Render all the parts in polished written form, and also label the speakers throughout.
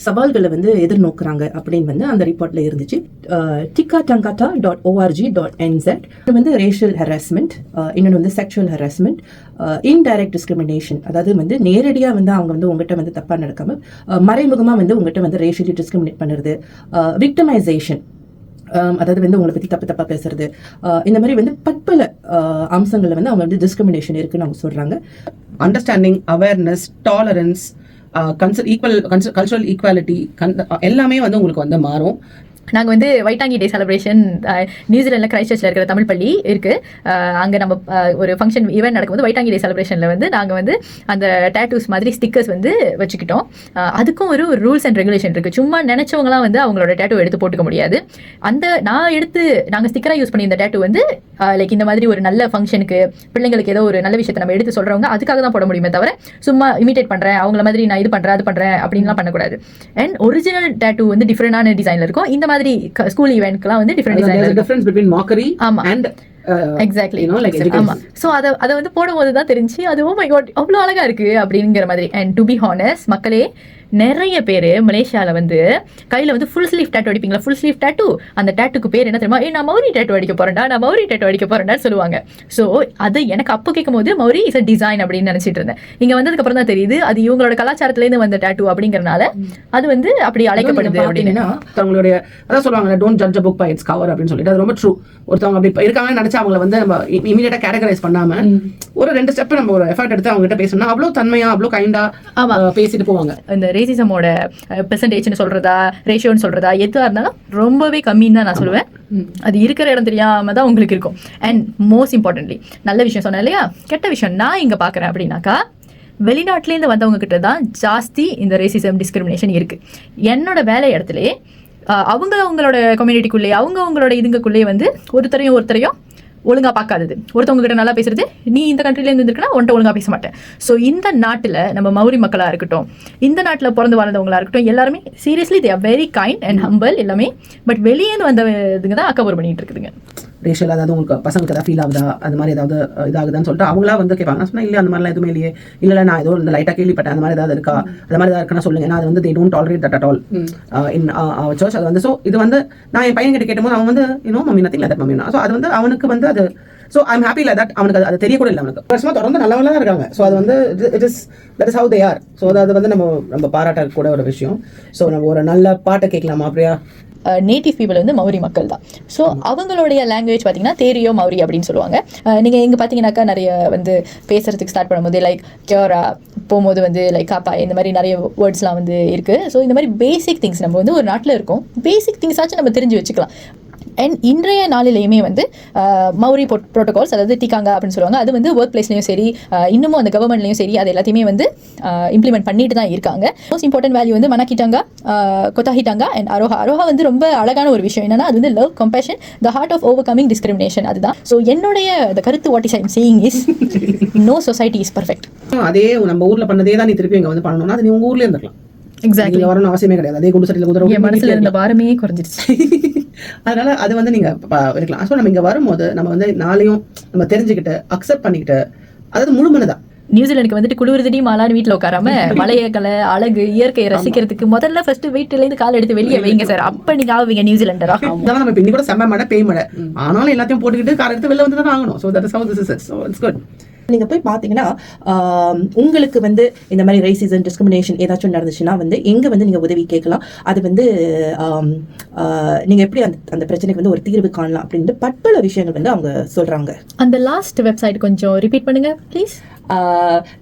Speaker 1: சவால்களை வந்து எதிர்நோக்குறாங்க அப்படின்னு வந்து அந்த ரிப்போர்ட்ல இருந்துச்சு. tikatangata.org.nz வந்து ரேஷியல் ஹராஸ்மெண்ட், இன்னொன்று வந்து செக்ஷுவல் ஹராஸ்மெண்ட், இன்டைரக்ட் டிஸ்கிரிமினேஷன், அதாவது வந்து நேரடியா வந்து அவங்க வந்து உங்ககிட்ட வந்து தப்பா நடக்காம மறைமுகமா வந்து உங்ககிட்ட வந்து ரேஷியலி டிஸ்கிரிமினேட் பண்ணுறது, விக்டிமைசேஷன், அதாவது வந்து உங்களை பத்தி தப்பா பேசுறது, இந்த மாதிரி வந்து பற்பல அம்சங்கள்ல வந்து அவங்க வந்து டிஸ்கிரிமினேஷன் இருக்குன்னு அவங்க சொல்றாங்க.
Speaker 2: Understanding, awareness, tolerance, cultural equality எல்லாமே வந்து உங்களுக்கு வந்து மாறும்.
Speaker 3: நாங்கள் வந்து வைட்டாங்கி டே செலிப்ரேஷன் நியூசிலாண்டில் கிரைஸ்ட் சர்ச்சில் இருக்கிற தமிழ் பள்ளி இருக்குது. அங்கே நம்ம ஒரு ஃபங்க்ஷன் ஈவெண்ட் நடக்கும்போது வைட்டாங்கி டே செலிப்ரேஷனில் வந்து நாங்கள் வந்து அந்த டேட்டூஸ் மாதிரி ஸ்டிக்கர்ஸ் வந்து வச்சுக்கிட்டோம். அதுக்கும் ஒரு ரூல்ஸ் அண்ட் ரெகுலேஷன் இருக்குது. சும்மா நினச்சவங்களாம் வந்து அவங்களோட டேட்டூ எடுத்து போட்டுக்க முடியாது. நாங்கள் ஸ்டிக்கராக யூஸ் பண்ணி இந்த டேட்டூ வந்து லைக் இந்த மாதிரி ஒரு நல்ல ஃபங்க்ஷனுக்கு பிள்ளைங்களுக்கு ஏதோ ஒரு நல்ல விஷயத்தை நம்ம எடுத்து சொல்கிறவங்க அதுக்காக தான் போட முடியுமே தவிர சும்மா இமிட்டேட் பண்ணுறேன் அவங்கள மாதிரி நான் இது பண்ணுறேன் அது பண்ணுறேன் அப்படின்லாம் பண்ணக்கூடாது. அண்ட் ஒரிஜினல் டேட்டூ வந்து டிஃப்ரெண்டான டிசைனில் இருக்கும். இந்த மாதிரி ஸ்கூல் ஈவென்ட்க்குலாம் வந்து
Speaker 2: difference between mockery and
Speaker 3: exactly ஆமா. ஸோ அதை வந்து போடும்போது தான் தெரிஞ்சு அது ஓ மை காட் அவ்வளோ அழகா இருக்கு அப்படிங்கிற மாதிரி. அண்ட் டு பி ஹானஸ்ட் மக்களே, நிறைய பேர் மலேசியாவில் வந்து கையில் வந்து ஃபுல் ஸ்லீவ் டேட்டூ அடிப்பீங்களா, ஃபுல் ஸ்லீவ் டேட்டூ, அந்த டேட்டுக்கு பேர் என்ன தெரியுமா, நான் மௌரி டேட்டூ அடிக்க போறேன்டா சொல்லுவாங்க. ஸோ அது எனக்கு அப்போ கேட்கும் போது மௌரி இஸ் அ டிசைன் அப்படின்னு நினைச்சிட்டு இருந்தேன். இங்க வந்ததுக்கு அப்புறம் தான் தெரியுது அது இவங்களோட கலாச்சாரத்திலேருந்து வந்த டேட்டூ அப்படிங்கறனால அது வந்து அப்படி அழைக்கப்படுது அப்படின்னா
Speaker 2: அவங்களுடைய அதான் சொல்லுவாங்க don't judge a book by its cover அப்படின்னு சொல்லிட்டு. அது ரொம்ப ட்ரூ. ஒருத்தவங்க அப்படி இருக்காங்கன்னு நினைச்சு அவங்களை வந்து நம்ம இமீடியட்டா கேட்டகரைஸ் பண்ணாம ஒரு 2 ஸ்டெப் நம்ம ஒரு எஃபர்ட் எடுத்து அவங்க கிட்ட பேசணும்னா அவ்வளவு தன்மையா அவ்வளவு கைண்டா பேசிட்டு போவாங்க.
Speaker 3: இந்த ரேசிசமோட பெர்சன்டேஜ்னு சொல்றதா ரேஷியோன்னு சொல்றதா எதுவாக இருந்தாலும் ரொம்பவே கம்மின்னு தான் நான் சொல்லுவேன். அது இருக்கிற இடம் தெரியாம தான் உங்களுக்கு இருக்கும். அண்ட் மோஸ்ட் இம்பார்ட்டன்ட்லி நல்ல விஷயம் சொன்னேன் இல்லையா, கெட்ட விஷயம் நான் இங்க பாக்குறேன் அப்படின்னாக்கா வெளிநாட்டிலேருந்து வந்தவங்க கிட்ட தான் ஜாஸ்தி இந்த ரேசிசம் டிஸ்கிரிமினேஷன் இருக்கு. என்னோட வேலை இடத்துல அவங்களோட கம்யூனிட்டிக்குள்ளேயே அவங்களோட இதுங்களுக்குள்ளேயே வந்து ஒருத்தரையும் ஒழுங்கா பார்க்காதது, ஒருத்தவங்க கிட்ட நல்லா பேசுறது, நீ இந்த கண்ட்ரிலேருந்து இருந்திருக்குன்னா உன்ட்ட ஒழுங்கா பேச மாட்டேன். ஸோ இந்த நாட்டில் நம்ம மௌரி மக்களாக இருக்கட்டும், இந்த நாட்டில் பிறந்து வாழ்ந்தவங்களா இருக்கட்டும், எல்லாருமே seriously they are very kind and humble எல்லாமே. பட் வெளியேந்து வந்ததுங்க தான் அக்கவர் பண்ணிட்டு இருக்குதுங்க.
Speaker 2: ரேஷியல் அதாவது உங்களுக்கு பசங்களுக்கு ஏதாவது ஃபீல் ஆகுதா, அது மாதிரி ஏதாவது இதாகுதான்னு சொல்லிட்டு அவங்களா வந்து கேட்பாங்க. நான் சொன்னா இல்லை அந்த மாதிரிலாம் எதுவுமே இல்லையே, இல்லை நான் ஏதோ இந்த லைட்டாக கேள்விப்பட்டேன் அந்த மாதிரி ஏதாவது இருக்கா, அந்த மாதிரி ஏதாவது இருக்குன்னா சொல்லுங்க. அது வந்து they don't tolerate that at all in our church. அது வந்து ஸோ இது வந்து நான் என் பையன் கிட்ட கேட்டும்போது அவன் வந்து mummy nothing like mummy. So அது வந்து அவனுக்கு வந்து அது so I'm happy like that. அவனுக்கு அது தெரிய கூட இல்லை. அவனுக்கு வருஷமா தொடர்ந்து நல்லவங்களா தான் இருக்காங்க. ஸோ அது வந்து that is how they are. So அது வந்து நம்ம பாராட்ட கூட ஒரு விஷயம். ஸோ நம்ம ஒரு நல்ல பாட்டை கேட்கலாமா பிரியா?
Speaker 3: நேட்டிவ் பீப்புள் வந்து மௌரி மக்கள் தான். ஸோ அவங்களுடைய லாங்குவேஜ் பார்த்தீங்கன்னா தேரியோ மௌரி அப்படின்னு சொல்லுவாங்க. நீங்கள் இங்கே பார்த்தீங்கன்னாக்கா நிறைய வந்து பேசுறதுக்கு ஸ்டார்ட் பண்ணும்போது லைக் கியோரா போகும்போது வந்து லைக் காப்பா இந்த மாதிரி நிறைய வேர்ட்ஸ்லாம் வந்து இருக்குது. ஸோ இந்த மாதிரி பேசிக் திங்ஸ் நம்ம வந்து ஒரு நாட்டில் இருக்கோம், பேசிக் திங்ஸ் ஆச்சும் நம்ம தெரிஞ்சு வச்சுக்கலாம். அண்ட் இன்றைய நாளிலையுமே வந்து மௌரி ப்ரோட்டோகால்ஸ் அதாவது டிகாங்கா அப்படின்னு சொல்லுவாங்க. அது வந்து ஒர்க் பிளேஸ்லையும் சரி இன்னமும் அந்த கவர்மெண்ட்லையும் சரி அது எல்லாத்தையுமே வந்து இம்ப்ளிமெண்ட் பண்ணிட்டு தான் இருக்காங்க. மோஸ்ட் இம்பார்ட்டன்ட் வேல்யூ வந்து மனக்கிட்டாங்கா, கொத்தாஹிட்டாங்கா அண்ட் அரோஹா வந்து ரொம்ப அழகான ஒரு விஷயம். என்னன்னா அது வந்து love, compassion, the heart of overcoming discrimination. அதுதான். ஸோ என்னுடைய கருத்து what is I am saying is no society is perfect.
Speaker 2: அதே நம்ம ஊர்ல பண்ணதே தான் நீ திருப்பி இங்க வந்து பண்ணணும்னா அது நீ உங்க ஊர்ல இருந்திருக்கலாம்.
Speaker 3: எக்ஸாக்ட்லி
Speaker 2: வரணும் அவசியமே கிடையாது. அதே குண்டு சட்டியில் குதிரை
Speaker 3: என் மனசுல இருந்த பாரமே குறைஞ்சிருச்சு.
Speaker 2: அதனால அது வந்து நீங்க இருக்கலாம். ஸோ நம்ம இங்க வரும்போது நம்ம வந்து நாளையும் நம்ம தெரிஞ்சுக்கிட்டு அக்செப்ட் பண்ணிக்கிட்டு அதாவது முழுமனதா
Speaker 3: நியூசிலாந்துக்கு வந்துட்டு குளிர்தடி மாலான்னு வீட்டில் உட்காராம மலையக்கலை அழகு இயற்கையை ரசிக்கிறதுக்கு முதல்ல ஃபர்ஸ்ட் வீட்டிலேருந்து கால் எடுத்து வெளியே வைங்க சார், அப்ப நீங்க ஆவீங்க நியூசிலாண்டரா.
Speaker 2: நம்ம இன்னி கூட செம்ம மழை பேய் மழை ஆனாலும் எல்லாத்தையும் போட்டுக்கிட்டு கால் எடுத்து வெளில வந்து தான் ஆகணும். So that is how this is. So it's good.
Speaker 1: நீங்கள் போய் பார்த்தீங்கன்னா உங்களுக்கு வந்து இந்த மாதிரி ரேசிசம் டிஸ்கிரிமினேஷன் ஏதாச்சும் நடந்துச்சுன்னா வந்து எங்கே வந்து நீங்கள் உதவி கேட்கலாம், அது வந்து நீங்கள் எப்படி அந்த பிரச்சனைக்கு வந்து ஒரு தீர்வு காணலாம் அப்படின்ட்டு பற்பல விஷயங்கள் வந்து அவங்க சொல்கிறாங்க. அந்த
Speaker 3: லாஸ்ட் வெப்சைட் கொஞ்சம் ரிப்பீட் பண்ணுங்க ப்ளீஸ்.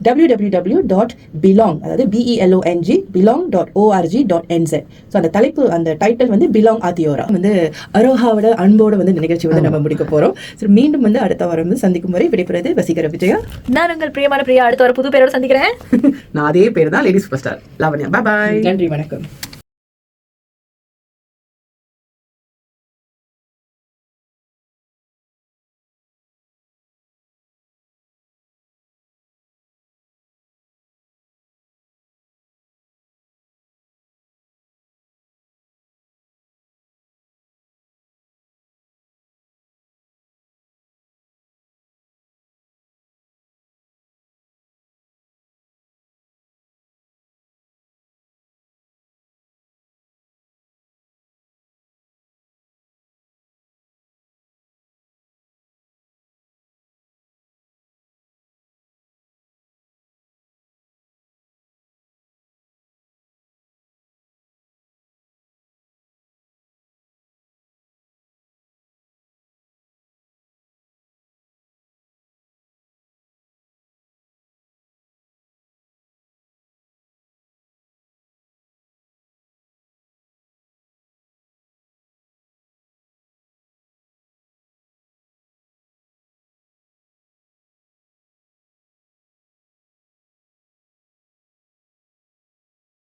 Speaker 1: www.belong அதாவது BELONG belong.org.nz. ஸோ அந்த தலைப்பு அந்த டைட்டில் வந்து பிலாங் ஆதியோரா வந்து அரோஹாவோட அன்போட வந்து இந்த நிகழ்ச்சி வந்து நம்ம முடிக்க போகிறோம். ஸோ மீண்டும் வந்து அடுத்த வாரம் வந்து சந்திக்கும் முறை விடைபெறுவது வசீகர விஜயா.
Speaker 3: நான் உங்கள் பிரியமான பிரியா அடுத்த வாரம் புது பேரோட சந்திக்கிறேன்.
Speaker 2: நான் அதே பேர் தான் லேடி சூப்பர் ஸ்டார் லாவண்யா. பாய்.
Speaker 1: நன்றி, வணக்கம்.